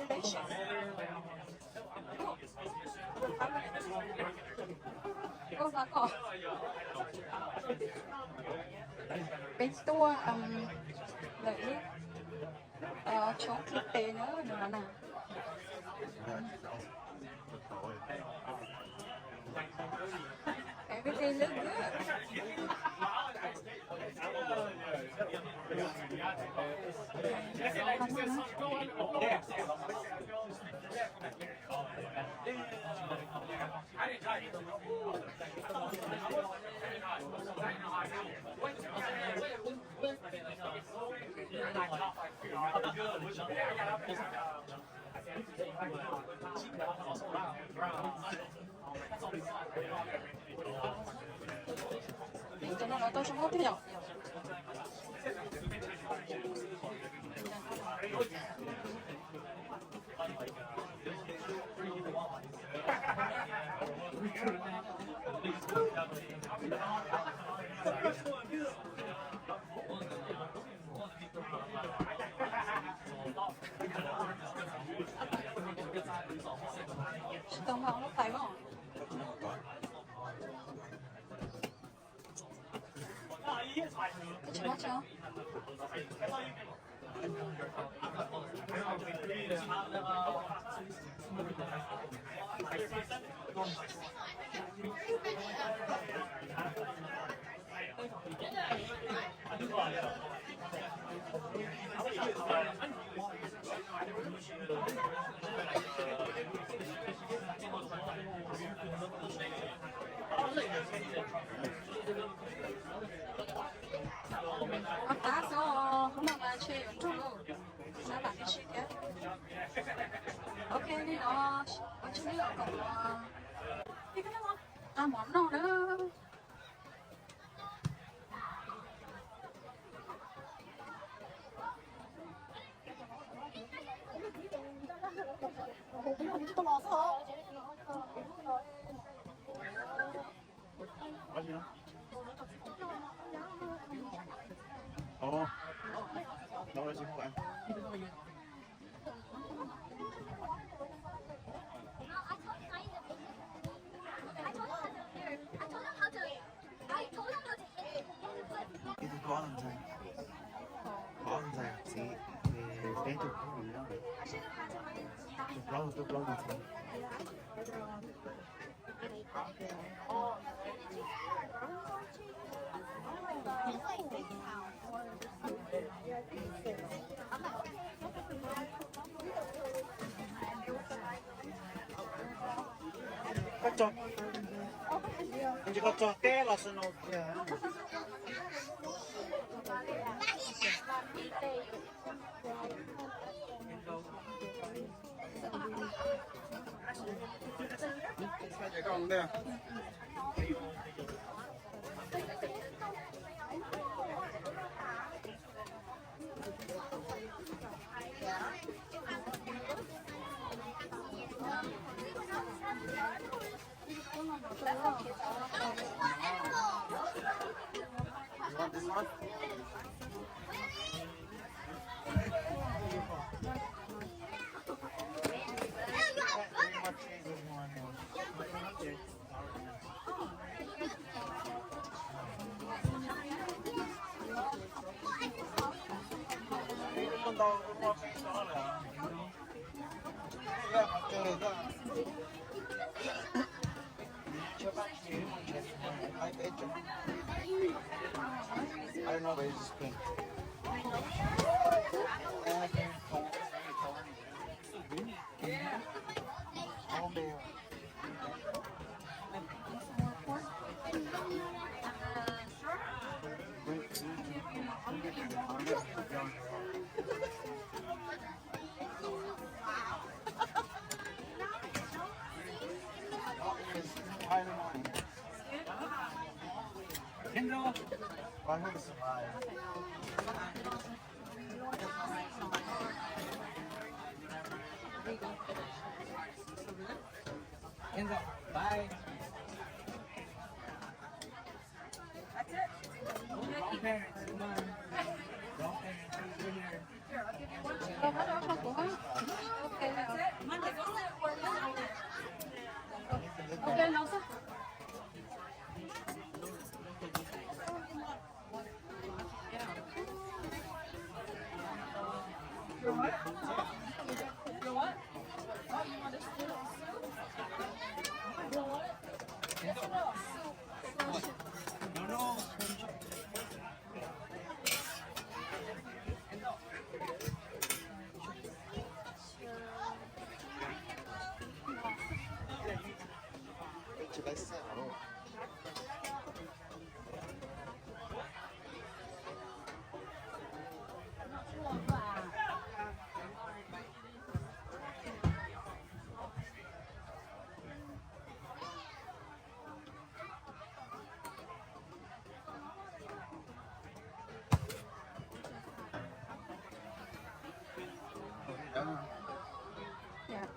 delicious. Oh, là còn bên tour để chống thực tế nữa nữa nè. Everything look good. Cho nên nó tôi không có thích nhở. Tao mau nó phải không? Cái gì đó Tá só uma bate na bate ok đi nó ở chỗ này còn cái món nào nữa Ồ, đâu rồi chị không ăn? Itu có ăn dài chị đến chụp không gì đâu chụp lâu thì cắt cho anh chỉ cắt cho té là sân nốt cái con đây You want this one? I don't know, but it's just pink. Kendall, I hope it's alive. Kendall, bye. That's it. Wrong parents, come on. Wrong parents, come here. Here, I'll give you one. Okay. 멸치가 있어요. Dạ.